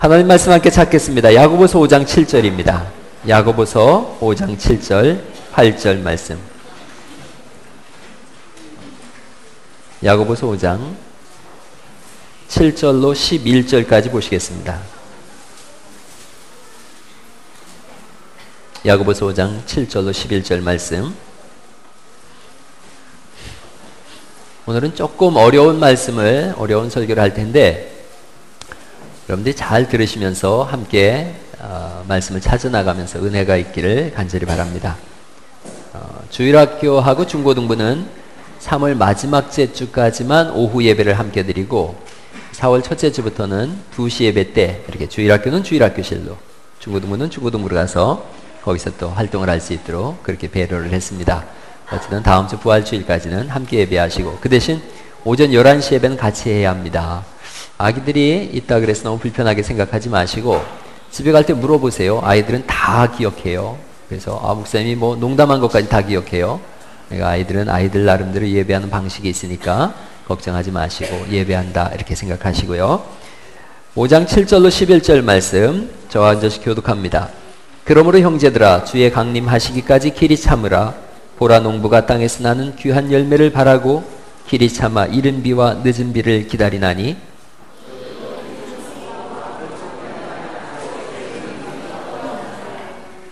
하나님 말씀 함께 찾겠습니다. 야고보서 5장 7절입니다. 야고보서 5장 7절, 8절 말씀. 야고보서 5장 7절로 11절까지 보시겠습니다. 야고보서 5장 7절로 11절 말씀. 오늘은 조금 어려운 말씀을, 어려운 설교를 할 텐데 여러분들이 잘 들으시면서 함께 말씀을 찾아나가면서 은혜가 있기를 간절히 바랍니다. 주일학교하고 중고등부는 3월 마지막 주까지만 오후 예배를 함께 드리고 4월 첫째 주부터는 2시 예배 때 이렇게 주일학교는 주일학교실로, 중고등부는 중고등부로 가서 거기서 또 활동을 할 수 있도록 그렇게 배려를 했습니다. 어쨌든 다음 주 부활주일까지는 함께 예배하시고 그 대신 오전 11시 예배는 같이 해야 합니다. 아기들이 있다 그래서 너무 불편하게 생각하지 마시고 집에 갈 때 물어보세요. 아이들은 다 기억해요. 그래서 목사님이 뭐 농담한 것까지 다 기억해요. 그러니까 아이들은 아이들 나름대로 예배하는 방식이 있으니까 걱정하지 마시고 예배한다 이렇게 생각하시고요. 5장 7절로 11절 말씀 저와 한 절씩 교독합니다. 그러므로 형제들아 주의 강림하시기까지 길이 참으라. 보라 농부가 땅에서 나는 귀한 열매를 바라고 길이 참아 이른 비와 늦은 비를 기다리나니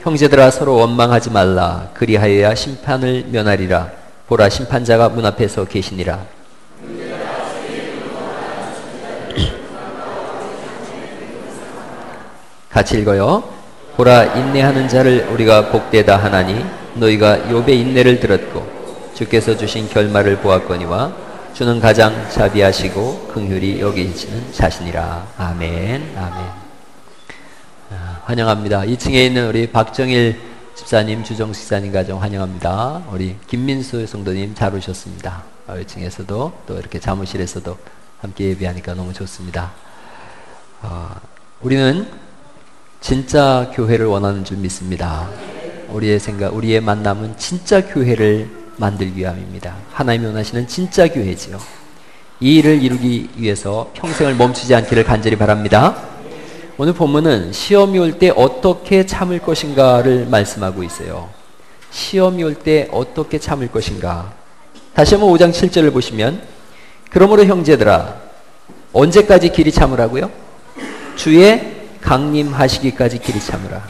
형제들아 서로 원망하지 말라. 그리하여야 심판을 면하리라. 보라 심판자가 문 앞에 서 계시니라. 같이 읽어요. 보라 인내하는 자를 우리가 복되다 하나니 너희가 욥의 인내를 들었고 주께서 주신 결말을 보았거니와 주는 가장 자비하시고 긍휼히 여기시는 자신이라. 아멘. 아멘. 환영합니다. 2층에 있는 우리 박정일 집사님, 주정수 집사님 가정 환영합니다. 우리 김민수 성도님 잘 오셨습니다. 2층에서도 또 이렇게 사무실에서도 함께 예배하니까 너무 좋습니다. 우리는 진짜 교회를 원하는 줄 믿습니다. 우리의 생각, 우리의 만남은 진짜 교회를 만들기 위함입니다. 하나님이 원하시는 진짜 교회지요. 이 일을 이루기 위해서 평생을 멈추지 않기를 간절히 바랍니다. 오늘 본문은 시험이 올 때 어떻게 참을 것인가를 말씀하고 있어요. 시험이 올 때 어떻게 참을 것인가. 다시 한번 5장 7절을 보시면 그러므로 형제들아 언제까지 길이 참으라고요? 주의 강림하시기까지 길이 참으라.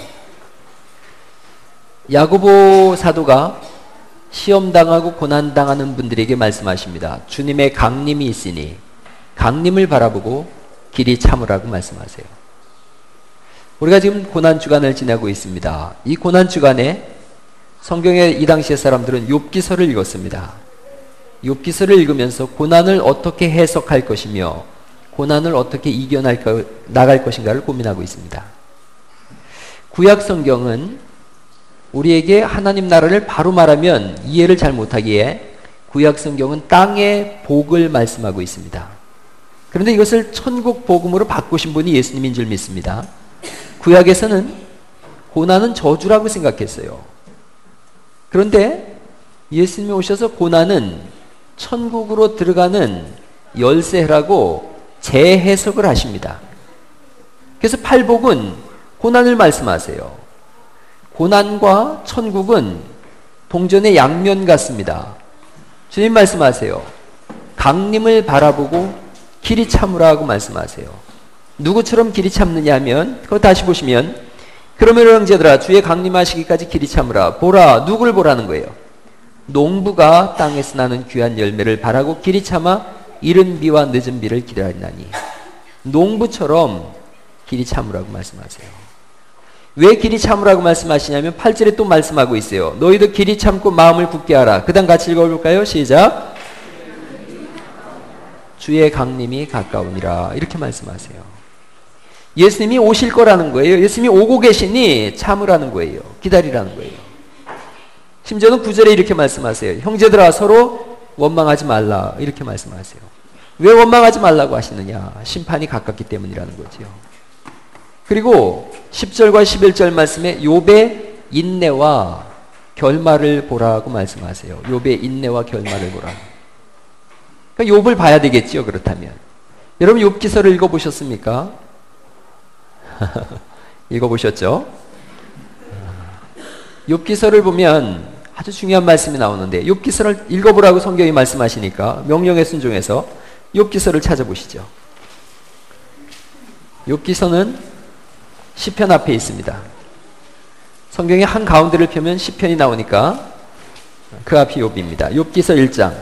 야고보 사도가 시험당하고 고난당하는 분들에게 말씀하십니다. 주님의 강림이 있으니 강림을 바라보고 길이 참으라고 말씀하세요. 우리가 지금 고난주간을 지내고 있습니다. 이 고난주간에 성경의 이 당시의 사람들은 욥기서를 읽었습니다. 욥기서를 읽으면서 고난을 어떻게 해석할 것이며 고난을 어떻게 이겨나갈 것인가를 고민하고 있습니다. 구약 성경은 우리에게 하나님 나라를 바로 말하면 이해를 잘 못하기에 구약 성경은 땅의 복을 말씀하고 있습니다. 그런데 이것을 천국 복음으로 바꾸신 분이 예수님인 줄 믿습니다. 구약에서는 고난은 저주라고 생각했어요. 그런데 예수님이 오셔서 고난은 천국으로 들어가는 열쇠라고 재해석을 하십니다. 그래서 팔복은 고난을 말씀하세요. 고난과 천국은 동전의 양면 같습니다. 주님 말씀하세요. 강림을 바라보고 길이 참으라고 말씀하세요. 누구처럼 길이 참느냐 하면 그거 다시 보시면 그러므로 형제들아 주의 강림하시기까지 길이 참으라. 보라 누구를 보라는 거예요? 농부가 땅에서 나는 귀한 열매를 바라고 길이 참아 이른 비와 늦은 비를 기다리나니 농부처럼 길이 참으라고 말씀하세요. 왜 길이 참으라고 말씀하시냐면 8절에 또 말씀하고 있어요. 너희도 길이 참고 마음을 굳게 하라. 그 다음 같이 읽어볼까요? 시작. 주의 강림이 가까우니라. 이렇게 말씀하세요. 예수님이 오실 거라는 거예요. 예수님이 오고 계시니 참으라는 거예요. 기다리라는 거예요. 심지어는 9절에 이렇게 말씀하세요. 형제들아 서로 원망하지 말라. 이렇게 말씀하세요. 왜 원망하지 말라고 하시느냐? 심판이 가깝기 때문이라는 거죠. 그리고 10절과 11절 말씀에 욥의 인내와 결말을 보라고 말씀하세요. 욥의 인내와 결말을 보라고. 그러니까 욥을 봐야 되겠지요. 그렇다면 여러분 욥기서를 읽어보셨습니까? 읽어보셨죠? 욥기서를 보면 아주 중요한 말씀이 나오는데 욥기서를 읽어보라고 성경이 말씀하시니까 명령에 순종해서 욥기서를 찾아보시죠. 욥기서는 시편 앞에 있습니다. 성경의 한 가운데를 펴면 시편이 나오니까 그 앞이 욥입니다. 욥기서 1장.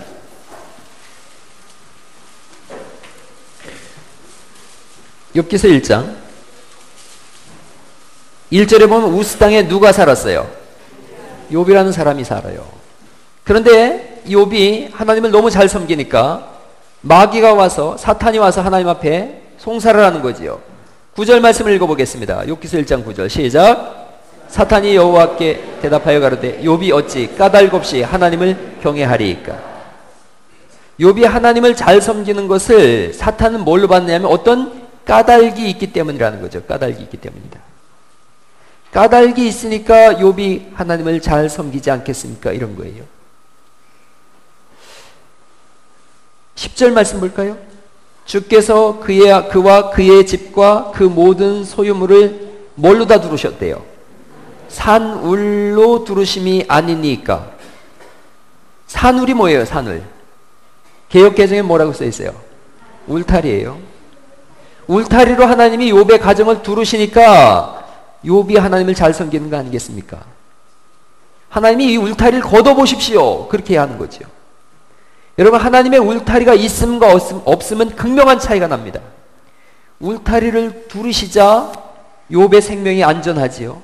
욥기서 1장 1절에 보면 우스 땅에 누가 살았어요? 욥이라는 사람이 살아요. 그런데 욥이 하나님을 너무 잘 섬기니까 마귀가 와서, 사탄이 와서 하나님 앞에 송사를 하는 거지요. 9절 말씀을 읽어보겠습니다. 욥기서 1장 9절 시작. 사탄이 여호와께 대답하여 가로되 욥이 어찌 까닭없이 하나님을 경외하리이까. 욥이 하나님을 잘 섬기는 것을 사탄은 뭘로 봤냐면 어떤 까닭이 있기 때문이라는 거죠. 까닭이 있기 때문이다. 까닭이 있으니까 욥이 하나님을 잘 섬기지 않겠습니까? 이런 거예요. 10절 말씀 볼까요? 주께서 그와 그의 집과 그 모든 소유물을 뭘로 다 두르셨대요? 산울로 두르심이 아니니까. 산울이 뭐예요? 산울. 개역개정에 뭐라고 써 있어요? 울타리예요. 울타리로 하나님이 욥의 가정을 두르시니까 욥이 하나님을 잘 섬기는 거 아니겠습니까? 하나님이 이 울타리를 걷어보십시오. 그렇게 해야 하는 거죠. 여러분, 하나님의 울타리가 있음과 없음은 극명한 차이가 납니다. 울타리를 두르시자 욥의 생명이 안전하지요.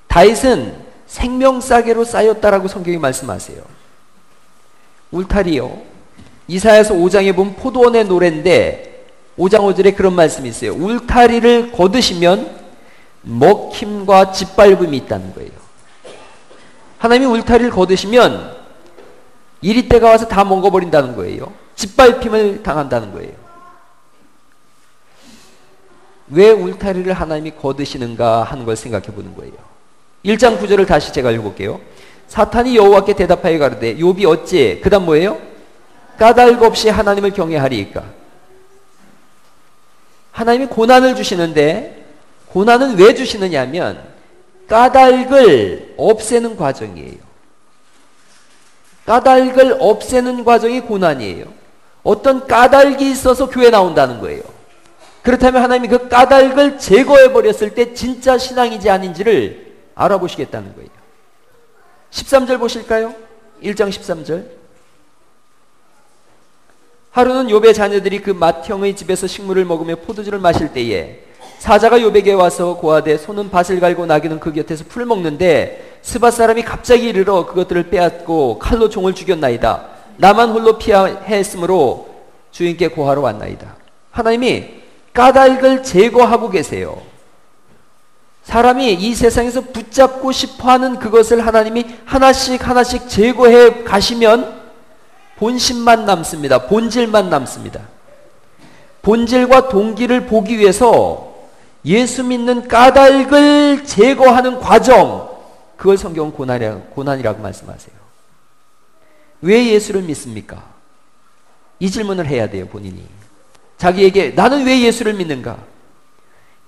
다윗은 생명싸개로 쌓였다라고 성경이 말씀하세요. 울타리요. 이사야서 5장에 보면 포도원의 노래인데 5장 5절에 그런 말씀이 있어요. 울타리를 거두시면 먹힘과 짓밟음이 있다는 거예요. 하나님이 울타리를 거두시면 이리때가 와서 다 먹어버린다는 거예요. 짓밟힘을 당한다는 거예요. 왜 울타리를 하나님이 거두시는가 하는 걸 생각해 보는 거예요. 1장 9절을 다시 제가 읽어볼게요. 사탄이 여호와께 대답하여 가로되 욥이 어찌, 그 다음 뭐예요? 까닭 없이 하나님을 경외하리이까. 하나님이 고난을 주시는데 고난은 왜 주시느냐 하면 까닭을 없애는 과정이에요. 까닭을 없애는 과정이 고난이에요. 어떤 까닭이 있어서 교회 나온다는 거예요. 그렇다면 하나님이 그 까닭을 제거해 버렸을 때 진짜 신앙인지 아닌지를 알아보시겠다는 거예요. 13절 보실까요? 1장 13절. 하루는 욥의 자녀들이 그 맏형의 집에서 식물을 먹으며 포도주를 마실 때에 사자가 욥에게 와서 고하되 소는 밭을 갈고 나귀는 그 곁에서 풀을 먹는데 스밧 사람이 갑자기 이르러 그것들을 빼앗고 칼로 종을 죽였나이다. 나만 홀로 피하였으므로 주인께 고하러 왔나이다. 하나님이 까닭을 제거하고 계세요. 사람이 이 세상에서 붙잡고 싶어하는 그것을 하나님이 하나씩 하나씩 제거해 가시면 본심만 남습니다. 본질만 남습니다. 본질과 동기를 보기 위해서 예수 믿는 까닭을 제거하는 과정, 그걸 성경은 고난이라고 말씀하세요. 왜 예수를 믿습니까? 이 질문을 해야 돼요, 본인이. 자기에게 나는 왜 예수를 믿는가?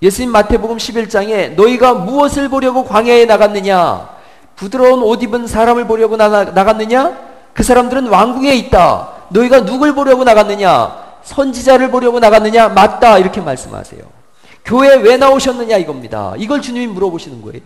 예수님 마태복음 11장에 너희가 무엇을 보려고 광야에 나갔느냐? 부드러운 옷 입은 사람을 보려고 나갔느냐? 그 사람들은 왕궁에 있다. 너희가 누굴 보려고 나갔느냐? 선지자를 보려고 나갔느냐? 맞다. 이렇게 말씀하세요. 교회에 왜 나오셨느냐 이겁니다. 이걸 주님이 물어보시는 거예요.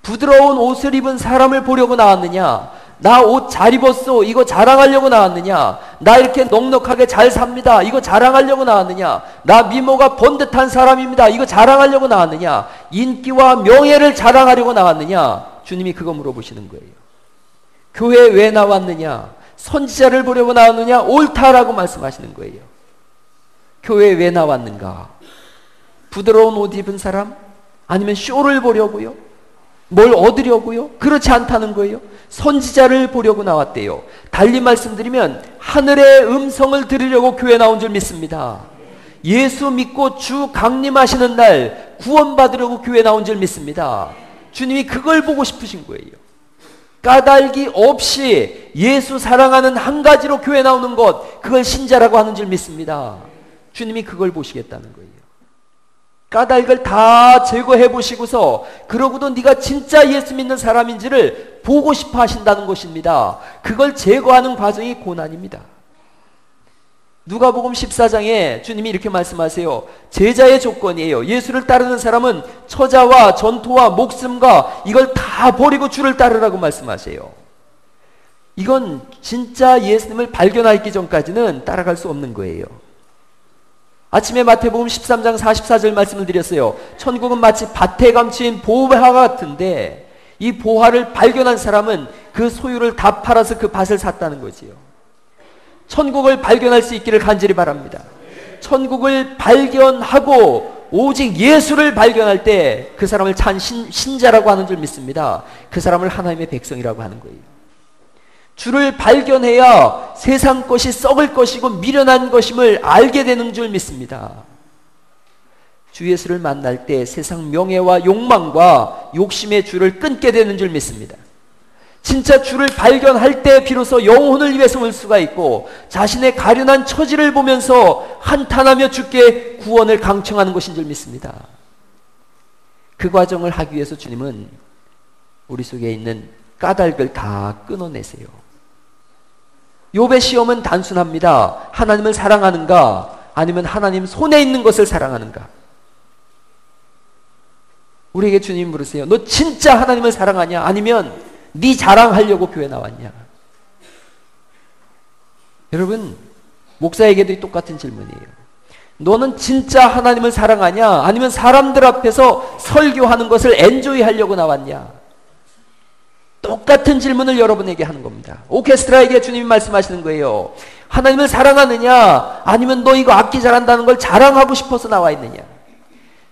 부드러운 옷을 입은 사람을 보려고 나왔느냐? 나 옷 잘 입었어. 이거 자랑하려고 나왔느냐? 나 이렇게 넉넉하게 잘 삽니다. 이거 자랑하려고 나왔느냐? 나 미모가 번듯한 사람입니다. 이거 자랑하려고 나왔느냐? 인기와 명예를 자랑하려고 나왔느냐? 주님이 그거 물어보시는 거예요. 교회에 왜 나왔느냐? 선지자를 보려고 나왔느냐? 옳다라고 말씀하시는 거예요. 교회에 왜 나왔는가? 부드러운 옷 입은 사람? 아니면 쇼를 보려고요? 뭘 얻으려고요? 그렇지 않다는 거예요. 선지자를 보려고 나왔대요. 달리 말씀드리면 하늘의 음성을 들으려고 교회 나온 줄 믿습니다. 예수 믿고 주 강림하시는 날 구원받으려고 교회 나온 줄 믿습니다. 주님이 그걸 보고 싶으신 거예요. 까닭이 없이 예수 사랑하는 한 가지로 교회 나오는 것, 그걸 신자라고 하는 줄 믿습니다. 주님이 그걸 보시겠다는 거예요. 까닭을 다 제거해 보시고서 그러고도 네가 진짜 예수 믿는 사람인지를 보고 싶어 하신다는 것입니다. 그걸 제거하는 과정이 고난입니다. 누가복음 14장에 주님이 이렇게 말씀하세요. 제자의 조건이에요. 예수를 따르는 사람은 처자와 전토와 목숨과 이걸 다 버리고 주를 따르라고 말씀하세요. 이건 진짜 예수님을 발견하기 전까지는 따라갈 수 없는 거예요. 아침에 마태복음 13장 44절 말씀을 드렸어요. 천국은 마치 밭에 감추인 보화 같은데 이 보화를 발견한 사람은 그 소유를 다 팔아서 그 밭을 샀다는 거지요. 천국을 발견할 수 있기를 간절히 바랍니다. 천국을 발견하고 오직 예수를 발견할 때 그 사람을 참 신자라고 하는 줄 믿습니다. 그 사람을 하나님의 백성이라고 하는 거예요. 주를 발견해야 세상 것이 썩을 것이고 미련한 것임을 알게 되는 줄 믿습니다. 주 예수를 만날 때 세상 명예와 욕망과 욕심의 줄을 끊게 되는 줄 믿습니다. 진짜 주를 발견할 때 비로소 영혼을 위해 숨을 수가 있고 자신의 가련한 처지를 보면서 한탄하며 주께 구원을 강청하는 것인 줄 믿습니다. 그 과정을 하기 위해서 주님은 우리 속에 있는 까닭을 다 끊어내세요. 욥의 시험은 단순합니다. 하나님을 사랑하는가 아니면 하나님 손에 있는 것을 사랑하는가. 우리에게 주님 물으세요. 너 진짜 하나님을 사랑하냐 아니면 네 자랑하려고 교회 나왔냐. 여러분 목사에게도 똑같은 질문이에요. 너는 진짜 하나님을 사랑하냐 아니면 사람들 앞에서 설교하는 것을 엔조이 하려고 나왔냐. 똑같은 질문을 여러분에게 하는 겁니다. 오케스트라에게 주님이 말씀하시는 거예요. 하나님을 사랑하느냐 아니면 너 이거 악기 잘한다는 걸 자랑하고 싶어서 나와 있느냐.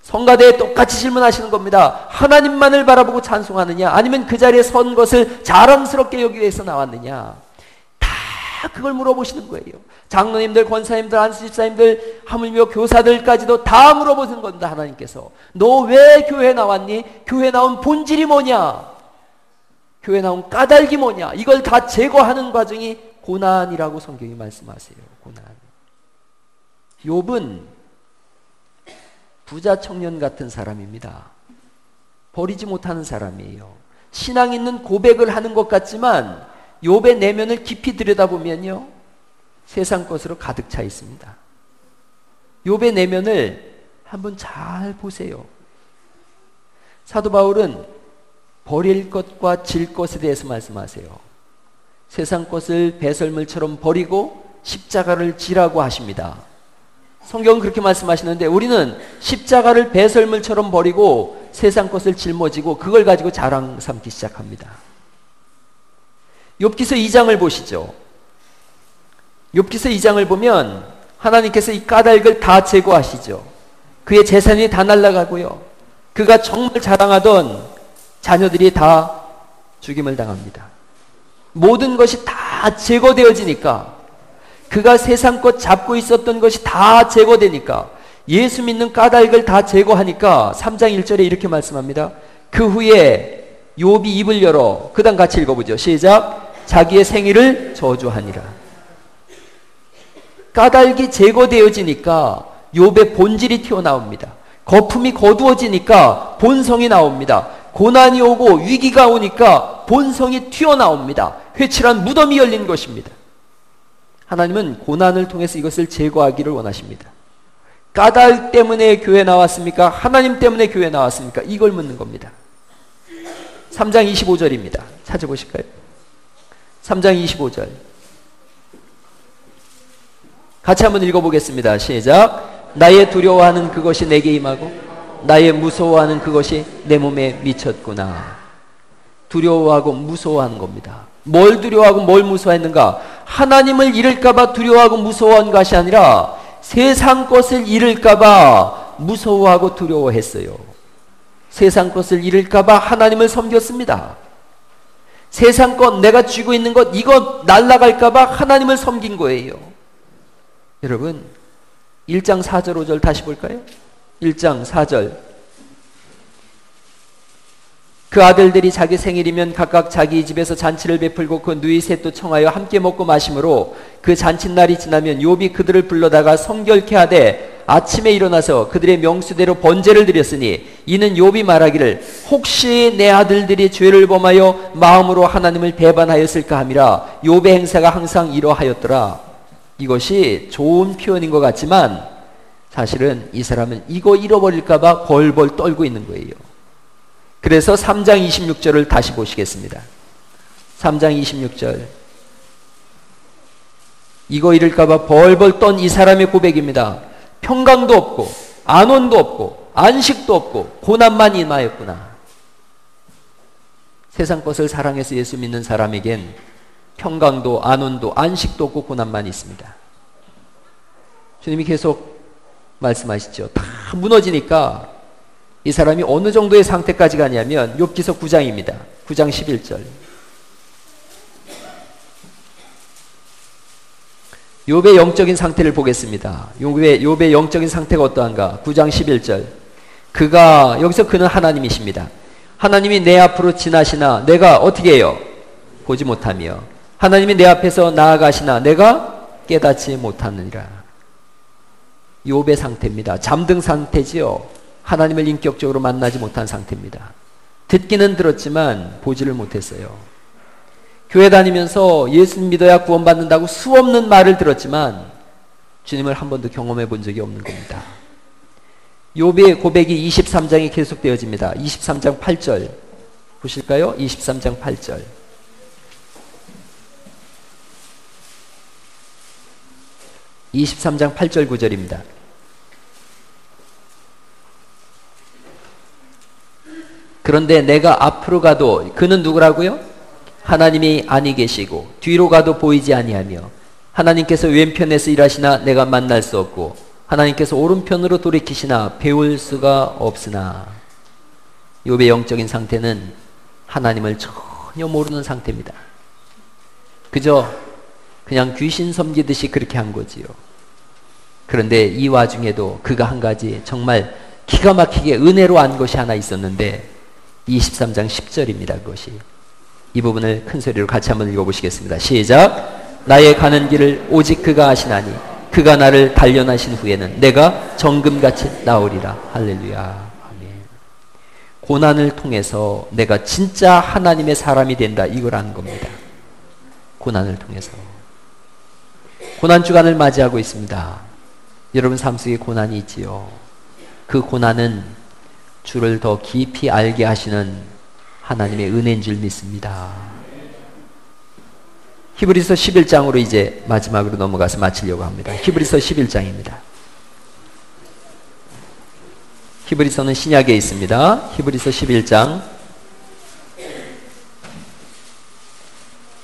성가대에 똑같이 질문하시는 겁니다. 하나님만을 바라보고 찬송하느냐 아니면 그 자리에 선 것을 자랑스럽게 여기기 위해서 나왔느냐. 다 그걸 물어보시는 거예요. 장로님들, 권사님들, 안수집사님들, 하물며 교사들까지도 다 물어보시는 겁니다. 하나님께서 너 왜 교회 나왔니? 교회 나온 본질이 뭐냐? 교회 나온 까닭이 뭐냐? 이걸 다 제거하는 과정이 고난이라고 성경이 말씀하세요. 고난. 욥은 부자 청년 같은 사람입니다. 버리지 못하는 사람이에요. 신앙 있는 고백을 하는 것 같지만 욥의 내면을 깊이 들여다보면요. 세상 것으로 가득 차 있습니다. 욥의 내면을 한번 잘 보세요. 사도 바울은 버릴 것과 질 것에 대해서 말씀하세요. 세상 것을 배설물처럼 버리고 십자가를 지라고 하십니다. 성경은 그렇게 말씀하시는데 우리는 십자가를 배설물처럼 버리고 세상 것을 짊어지고 그걸 가지고 자랑 삼기 시작합니다. 욥기서 2장을 보시죠. 욥기서 2장을 보면 하나님께서 이 까닭을 다 제거하시죠. 그의 재산이 다 날아가고요. 그가 정말 자랑하던 자녀들이 다 죽임을 당합니다. 모든 것이 다 제거되어지니까 그가 세상 것 잡고 있었던 것이 다 제거되니까 예수 믿는 까닭을 다 제거하니까 3장 1절에 이렇게 말씀합니다. 그 후에 욥이 입을 열어 그 다음 같이 읽어보죠. 시작. 자기의 생일을 저주하니라. 까닭이 제거되어지니까 욥의 본질이 튀어나옵니다. 거품이 거두어지니까 본성이 나옵니다. 고난이 오고 위기가 오니까 본성이 튀어나옵니다. 회칠한 무덤이 열린 것입니다. 하나님은 고난을 통해서 이것을 제거하기를 원하십니다. 까닭 때문에 교회 나왔습니까? 하나님 때문에 교회 나왔습니까? 이걸 묻는 겁니다. 3장 25절입니다. 찾아보실까요? 3장 25절. 같이 한번 읽어보겠습니다. 시작. 나의 두려워하는 그것이 내게 임하고 나의 무서워하는 그것이 내 몸에 미쳤구나. 두려워하고 무서워하는 겁니다. 뭘 두려워하고 뭘 무서워했는가? 하나님을 잃을까봐 두려워하고 무서워한 것이 아니라 세상 것을 잃을까봐 무서워하고 두려워했어요. 세상 것을 잃을까봐 하나님을 섬겼습니다. 세상 것, 내가 쥐고 있는 것, 이거 날아갈까봐 하나님을 섬긴 거예요. 여러분 1장 4절 5절 다시 볼까요? 1장 4절. 그 아들들이 자기 생일이면 각각 자기 집에서 잔치를 베풀고 그 누이 셋도 청하여 함께 먹고 마심으로 그 잔칫날이 지나면 욥이 그들을 불러다가 성결케 하되 아침에 일어나서 그들의 명수대로 번제를 드렸으니 이는 욥이 말하기를 혹시 내 아들들이 죄를 범하여 마음으로 하나님을 배반하였을까 함이라. 욥의 행사가 항상 이러하였더라. 이것이 좋은 표현인 것 같지만 사실은 이 사람은 이거 잃어버릴까 봐 벌벌 떨고 있는 거예요. 그래서 3장 26절을 다시 보시겠습니다. 3장 26절. 이거 잃을까 봐 벌벌 떤 이 사람의 고백입니다. 평강도 없고 안온도 없고 안식도 없고 고난만 임하였구나. 세상 것을 사랑해서 예수 믿는 사람에겐 평강도 안온도 안식도 없고 고난만 있습니다. 주님이 계속 말씀하시죠. 다 무너지니까 이 사람이 어느 정도의 상태까지 가냐면 욥기서 9장입니다. 9장 11절. 욥의 영적인 상태를 보겠습니다. 욥의 영적인 상태가 어떠한가? 9장 11절. 여기서 그는 하나님이십니다. 하나님이 내 앞으로 지나시나 내가 어떻게 해요? 보지 못하며 하나님이 내 앞에서 나아가시나 내가 깨닫지 못하느니라. 욥의 상태입니다. 잠든 상태지요. 하나님을 인격적으로 만나지 못한 상태입니다. 듣기는 들었지만 보지를 못했어요. 교회 다니면서 예수 믿어야 구원받는다고 수없는 말을 들었지만 주님을 한 번도 경험해 본 적이 없는 겁니다. 욥의 고백이 23장에 계속되어집니다. 23장 8절 보실까요? 23장 8절. (23장 8절) 9절입니다. 그런데 내가 앞으로 가도 그는 누구라고요? 하나님이 아니 계시고 뒤로 가도 보이지 아니하며 하나님께서 왼편에서 일하시나 내가 만날 수 없고 하나님께서 오른편으로 돌이키시나 배울 수가 없으나. 욥의 영적인 상태는 하나님을 전혀 모르는 상태입니다. 그냥 귀신 섬기듯이 그렇게 한 거지요. 그런데 이 와중에도 그가 한 가지 정말 기가 막히게 은혜로 안 것이 하나 있었는데 23장 10절입니다. 그것이. 이 부분을 큰 소리로 같이 한번 읽어보시겠습니다. 시작. 나의 가는 길을 오직 그가 아시나니 그가 나를 단련하신 후에는 내가 정금같이 나오리라. 할렐루야. 아멘. 고난을 통해서 내가 진짜 하나님의 사람이 된다. 이걸 아는 겁니다. 고난을 통해서. 고난주간을 맞이하고 있습니다. 여러분 삶 속에 고난이 있지요. 그 고난은 주를 더 깊이 알게 하시는 하나님의 은혜인 줄 믿습니다. 히브리서 11장으로 이제 마지막으로 넘어가서 마치려고 합니다. 히브리서 11장입니다. 히브리서는 신약에 있습니다. 히브리서 11장.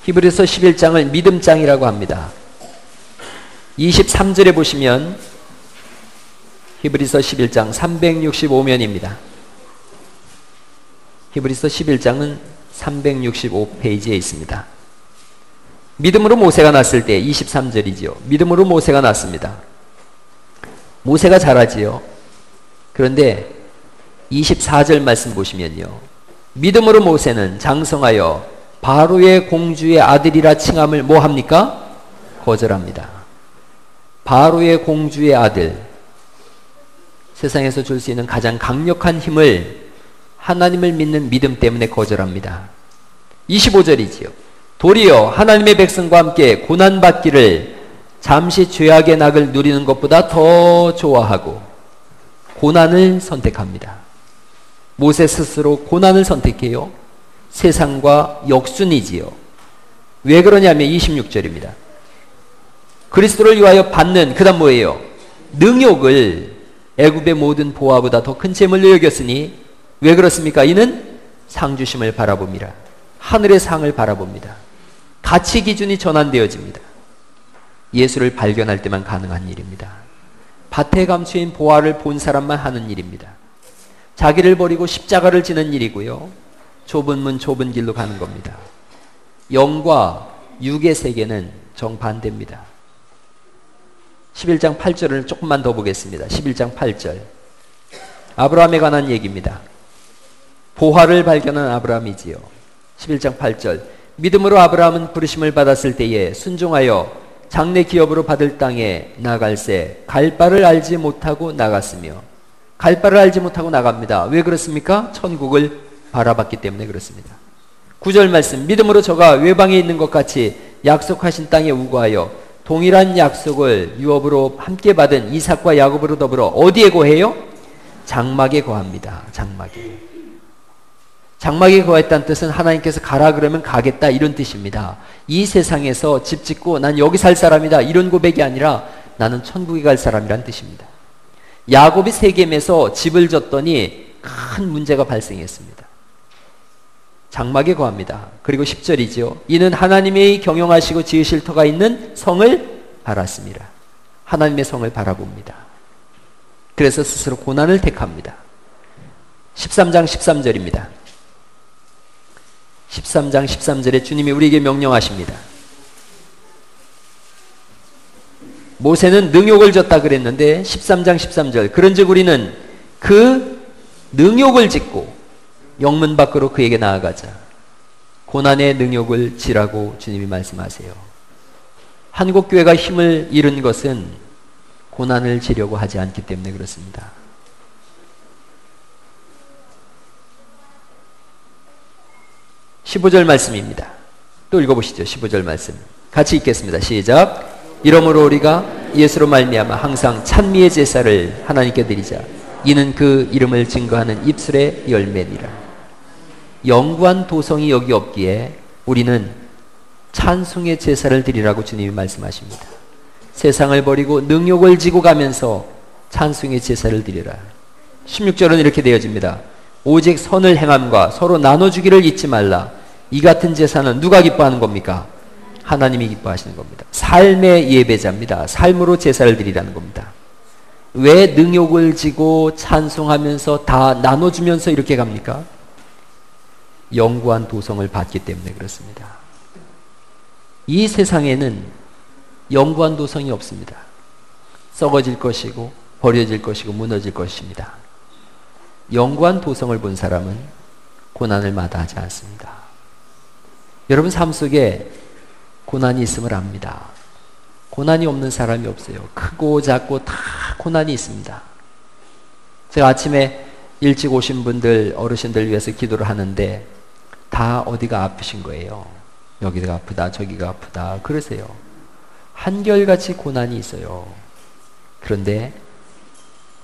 히브리서 11장을 믿음장이라고 합니다. 23절에 보시면 히브리서 11장 365면입니다. 히브리서 11장은 365페이지에 있습니다. 믿음으로 모세가 났을 때 23절이지요. 믿음으로 모세가 났습니다. 모세가 잘하지요. 그런데 24절 말씀 보시면요. 믿음으로 모세는 장성하여 바로의 공주의 아들이라 칭함을 뭐 합니까? 거절합니다. 바로의 공주의 아들. 세상에서 줄 수 있는 가장 강력한 힘을 하나님을 믿는 믿음 때문에 거절합니다. 25절이지요. 도리어 하나님의 백성과 함께 고난받기를 잠시 죄악의 낙을 누리는 것보다 더 좋아하고 고난을 선택합니다. 모세 스스로 고난을 선택해요. 세상과 역순이지요. 왜 그러냐면 26절입니다. 그리스도를 위하여 받는 그 다음 뭐예요? 능욕을 애굽의 모든 보화보다 더 큰 재물로 여겼으니 왜 그렇습니까? 이는 상주심을 바라봅니다. 하늘의 상을 바라봅니다. 가치 기준이 전환되어집니다. 예수를 발견할 때만 가능한 일입니다. 밭에 감추인 보화를 본 사람만 하는 일입니다. 자기를 버리고 십자가를 지는 일이고요. 좁은 문 좁은 길로 가는 겁니다. 영과 육의 세계는 정반대입니다. 11장 8절을 조금만 더 보겠습니다. 11장 8절. 아브라함에 관한 얘기입니다. 보화를 발견한 아브라함이지요. 11장 8절. 믿음으로 아브라함은 부르심을 받았을 때에 순종하여 장래 기업으로 받을 땅에 나갈새 갈 바를 알지 못하고 나갔으며, 갈 바를 알지 못하고 나갑니다. 왜 그렇습니까? 천국을 바라봤기 때문에 그렇습니다. 9절 말씀, 믿음으로 저가 외방에 있는 것 같이 약속하신 땅에 우거하여 동일한 약속을 유업으로 함께 받은 이삭과 야곱으로 더불어 어디에 거해요? 장막에 거합니다. 장막에. 장막에 거했다는 뜻은 하나님께서 가라 그러면 가겠다 이런 뜻입니다. 이 세상에서 집 짓고 난 여기 살 사람이다 이런 고백이 아니라 나는 천국에 갈 사람이란 뜻입니다. 야곱이 세겜에서 집을 졌더니 큰 문제가 발생했습니다. 장막에 거합니다. 그리고 10절이죠. 이는 하나님의 경영하시고 지으실 터가 있는 성을 바랐습니다. 하나님의 성을 바라봅니다. 그래서 스스로 고난을 택합니다. 13장 13절입니다. 13장 13절에 주님이 우리에게 명령하십니다. 모세는 능욕을 졌다 그랬는데 13장 13절, 그런즉 우리는 그 능욕을 짓고 영문 밖으로 그에게 나아가자. 고난의 능욕을 지라고 주님이 말씀하세요. 한국교회가 힘을 잃은 것은 고난을 지려고 하지 않기 때문에 그렇습니다. (15절) 말씀입니다. 또 읽어보시죠. 15절 말씀 같이 읽겠습니다. 시작. 이러므로 우리가 예수로 말미암아 항상 찬미의 제사를 하나님께 드리자. 이는 그 이름을 증거하는 입술의 열매니라. 영구한 도성이 여기 없기에 우리는 찬송의 제사를 드리라고 주님이 말씀하십니다. 세상을 버리고 능욕을 지고 가면서 찬송의 제사를 드리라. 16절은 이렇게 되어집니다. 오직 선을 행함과 서로 나눠주기를 잊지 말라. 이 같은 제사는 누가 기뻐하는 겁니까? 하나님이 기뻐하시는 겁니다. 삶의 예배자입니다. 삶으로 제사를 드리라는 겁니다. 왜 능욕을 지고 찬송하면서 다 나눠주면서 이렇게 갑니까? 영구한 도성을 받기 때문에 그렇습니다. 이 세상에는 영구한 도성이 없습니다. 썩어질 것이고 버려질 것이고 무너질 것입니다. 영구한 도성을 본 사람은 고난을 마다하지 않습니다. 여러분 삶 속에 고난이 있음을 압니다. 고난이 없는 사람이 없어요. 크고 작고 다 고난이 있습니다. 제가 아침에 일찍 오신 분들, 어르신들 위해서 기도를 하는데 다 어디가 아프신 거예요. 여기가 아프다, 저기가 아프다 그러세요. 한결같이 고난이 있어요. 그런데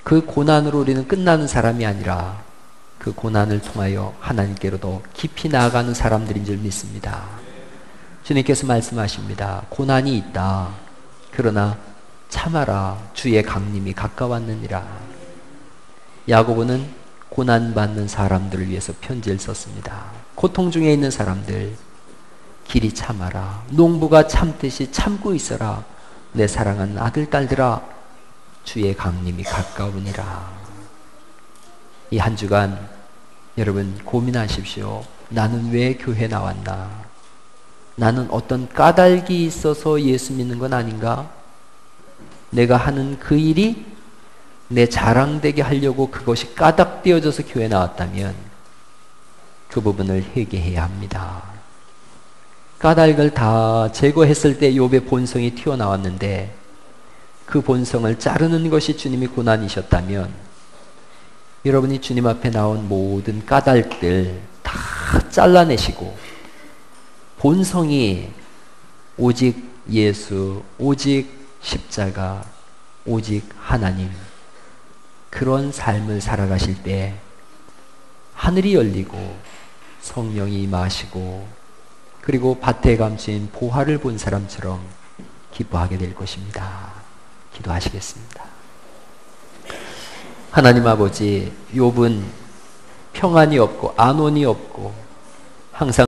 그 고난으로 우리는 끝나는 사람이 아니라 그 고난을 통하여 하나님께로 더 깊이 나아가는 사람들인 줄 믿습니다. 주님께서 말씀하십니다. 고난이 있다. 그러나 참아라. 주의 강림이 가까웠느니라. 야고보는 고난받는 사람들을 위해서 편지를 썼습니다. 고통 중에 있는 사람들, 길이 참아라. 농부가 참듯이 참고 있어라. 내 사랑하는 아들, 딸들아, 주의 강림이 가까우니라. 이 한 주간 여러분 고민하십시오. 나는 왜 교회 나왔나? 나는 어떤 까닭이 있어서 예수 믿는 건 아닌가? 내가 하는 그 일이 내 자랑되게 하려고 그것이 까닭되어져서 교회 나왔다면 그 부분을 회개해야 합니다. 까닭을 다 제거했을 때 욥의 본성이 튀어나왔는데 그 본성을 자르는 것이 주님이 고난이셨다면 여러분이 주님 앞에 나온 모든 까닭들 다 잘라내시고 본성이 오직 예수, 오직 십자가, 오직 하나님, 그런 삶을 살아가실 때 하늘이 열리고 성령이 임하시고 그리고 밭에 감춘 보화를 본 사람처럼 기뻐하게 될 것입니다. 기도하시겠습니다. 하나님 아버지, 욥은 평안이 없고 안온이 없고 항상